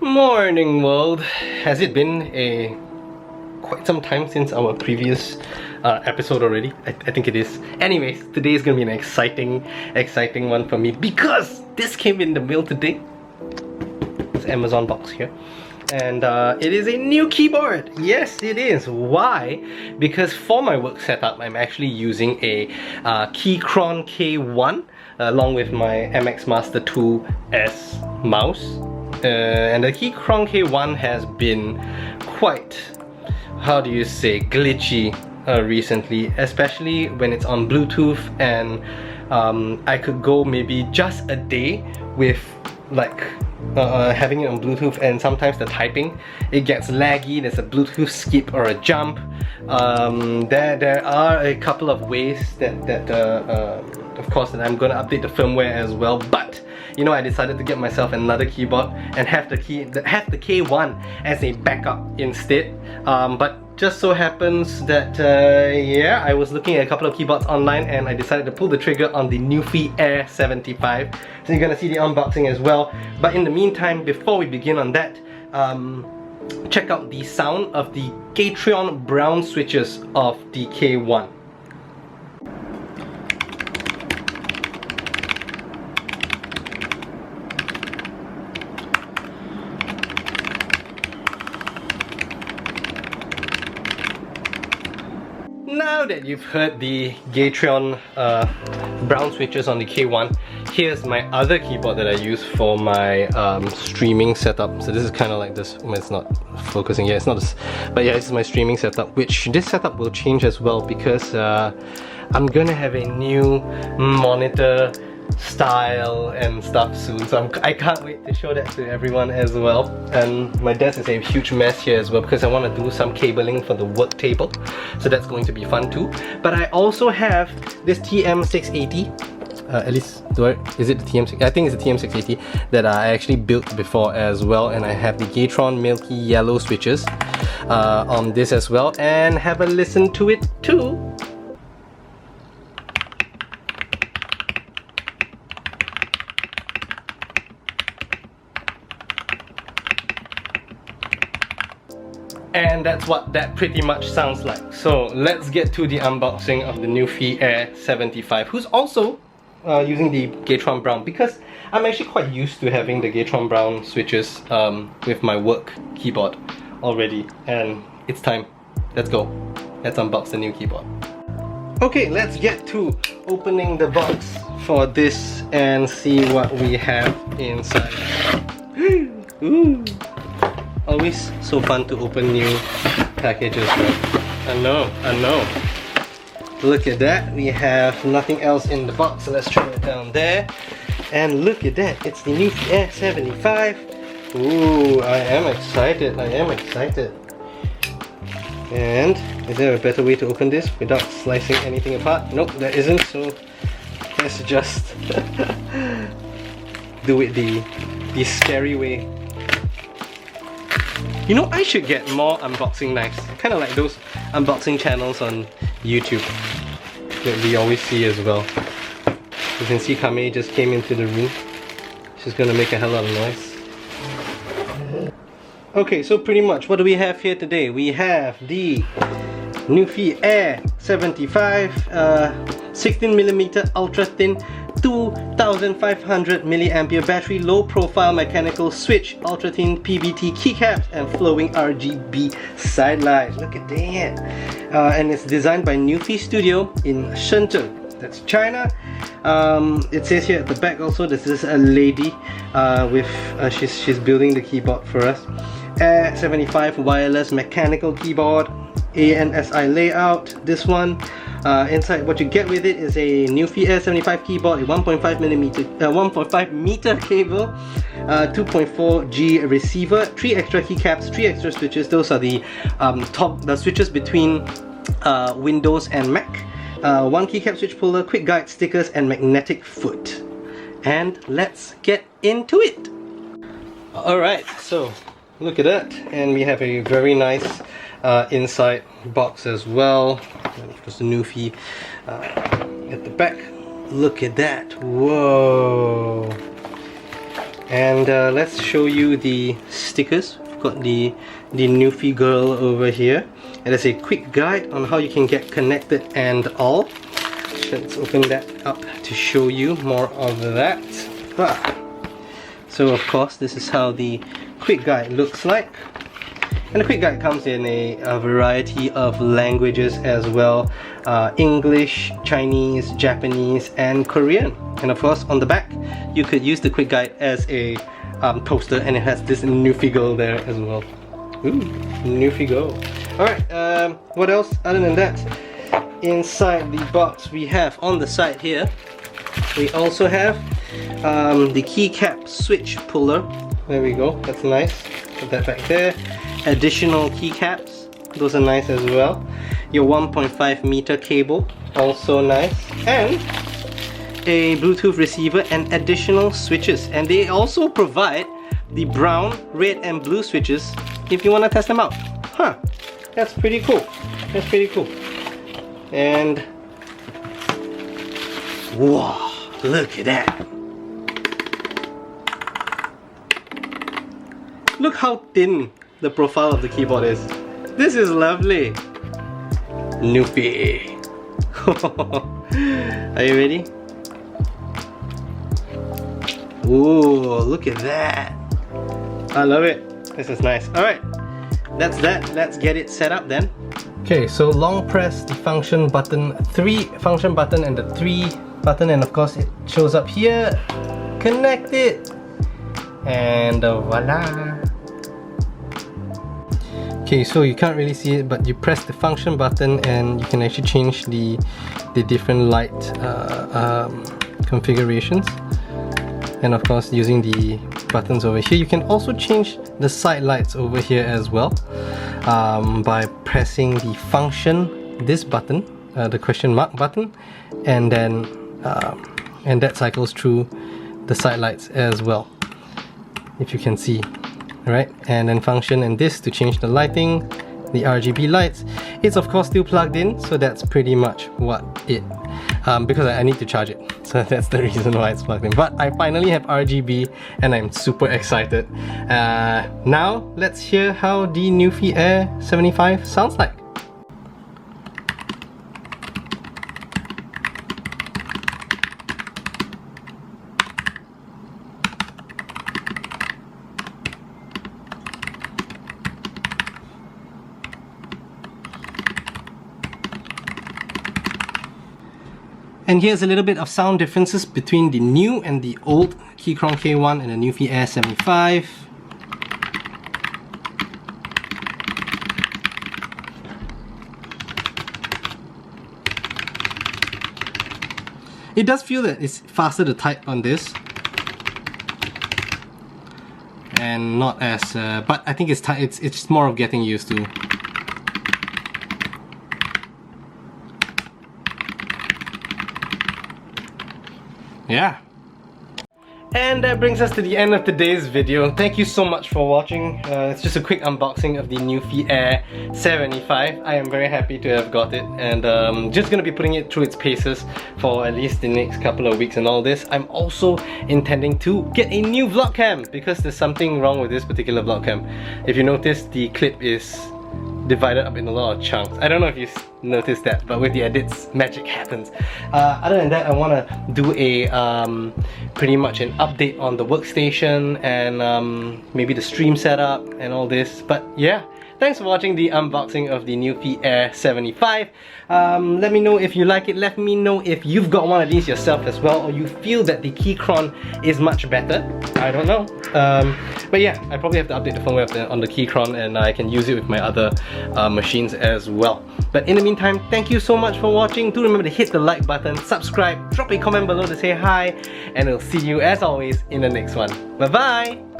Morning world. Has it been quite some time since our previous episode already? I think it is. Anyways, today is gonna be an exciting one for me because this came in the mail today. This Amazon box here. And it is a new keyboard. Yes, it is. Why? Because for my work setup, I'm actually using a Keychron K1 along with my MX Master 2S mouse. And the Keychron K1 has been quite, how do you say, glitchy recently, especially when it's on Bluetooth, and I could go maybe just a day with like having it on Bluetooth, and sometimes the typing, it gets laggy, there's a Bluetooth skip or a jump. There are a couple of ways that of course, that I'm gonna update the firmware as well, but you know, I decided to get myself another keyboard and have the K1 as a backup instead. But just so happens that yeah, I was looking at a couple of keyboards online and I decided to pull the trigger on the Nuphy Air 75. So you're gonna see the unboxing as well. But in the meantime, before we begin on that, check out the sound of the Keychron brown switches of the K1. Now that you've heard the Keychron brown switches on the K1, here's my other keyboard that I use for my streaming setup. So this is kind of like this. It's not focusing yet, it's not this, but yeah, this is my streaming setup, which this setup will change as well because I'm gonna have a new monitor style and stuff soon, so I can't wait to show that to everyone as well. And my desk is a huge mess here as well because I want to do some cabling for the work table, so that's going to be fun too. But I also have this TM680, at least, is it the TM6? I think it's the TM680 that I actually built before as well, and I have the Keychron milky yellow switches on this as well, and have a listen to it too. And that's what that pretty much sounds like. So let's get to the unboxing of the Nuphy Air 75, who's also using the Keychron brown, because I'm actually quite used to having the Keychron brown switches with my work keyboard already, and it's time. Let's go. Let's unbox the new keyboard. Okay, let's get to opening the box for this and see what we have inside. Ooh. Always so fun to open new packages, right? I know. Look at that, we have nothing else in the box, so let's throw it down there. And look at that, it's the Nuphy Air 75. Ooh, I am excited. And is there a better way to open this without slicing anything apart? Nope, there isn't, so let's just do it the scary way. You know, I should get more unboxing knives, kind of like those unboxing channels on YouTube that we always see as well. You can see Kame just came into the room. She's gonna make a hell of a noise. Okay, so pretty much what do we have here today? We have the Nuphy Air 75 16mm ultra thin 2500 mAh battery, low profile mechanical switch, ultra thin PBT keycaps, and flowing RGB side lights. Look at that. And it's designed by Nuphy Studio in Shenzhen, that's China. It says here at the back also, this is a lady with she's building the keyboard for us. Air 75 wireless mechanical keyboard, ANSI layout. This one, inside what you get with it is a Nuphy Air 75 keyboard, a 1.5 meter cable, 2.4G receiver, 3 extra keycaps, 3 extra switches. Those are the switches between Windows and Mac. 1 keycap switch puller, quick guide, stickers, and magnetic foot. And let's get into it. Alright, so look at that, and we have a very nice inside box as well. Of course, the Nuphy at the back. Look at that. Whoa. And let's show you the stickers. We've got the Nuphy girl over here. And there's a quick guide on how you can get connected and all. Let's open that up to show you more of that. So of course, this is how the quick guide looks like. And the quick guide comes in a variety of languages as well. English, Chinese, Japanese, and Korean. And of course, on the back, you could use the quick guide as a poster, and it has this Nuphy girl there as well. Ooh, Nuphy girl. Alright, what else other than that? Inside the box we have, on the side here, we also have the keycap switch puller. There we go, that's nice. Put that back there. Additional keycaps, those are nice as well. Your 1.5 meter cable, also nice. And a Bluetooth receiver and additional switches. And they also provide the brown, red, and blue switches if you want to test them out. Huh, that's pretty cool. That's pretty cool. And wow, look at that. Look how thin the profile of the keyboard is. This is lovely. Nuphy. Are you ready? Ooh, look at that. I love it. This is nice. Alright, that's that. Let's get it set up then. Okay, so long press the function button, function button and the 3 button, and of course it shows up here. Connect it. And voila. Okay, so you can't really see it, but you press the function button and you can actually change the different light configurations. And of course, using the buttons over here, you can also change the side lights over here as well by pressing the function, this button, the question mark button, and then and that cycles through the side lights as well, if you can see. Right, and then function and this to change the lighting, the RGB lights. It's of course still plugged in, so that's pretty much what it because I need to charge it, so that's the reason why it's plugged in. But I finally have RGB and I'm super excited. Now let's hear how the Nuphy Air 75 sounds like. And here's a little bit of sound differences between the new and the old Keychron K1 and the Nuphy Air 75. It does feel that it's faster to type on this, and not as, but I think it's more of getting used to. Yeah. And that brings us to the end of today's video. Thank you so much for watching. It's just a quick unboxing of the Nuphy Air 75. I am very happy to have got it, and just gonna be putting it through its paces for at least the next couple of weeks and all this. I'm also intending to get a new vlog cam because there's something wrong with this particular vlog cam. If you notice, the clip is divided up in a lot of chunks. I don't know if you noticed that, but with the edits, magic happens. Other than that, I want to do a pretty much an update on the workstation and maybe the stream setup and all this. But yeah, thanks for watching the unboxing of the Nuphy Air 75. Let me know if you like it. Let me know if you've got one of these yourself as well, or you feel that the Keychron is much better. I don't know. But yeah, I probably have to update the firmware on the Keychron, and I can use it with my other machines as well. But in the meantime, thank you so much for watching. Do remember to hit the like button, subscribe, drop a comment below to say hi, and I'll see you as always in the next one. Bye bye!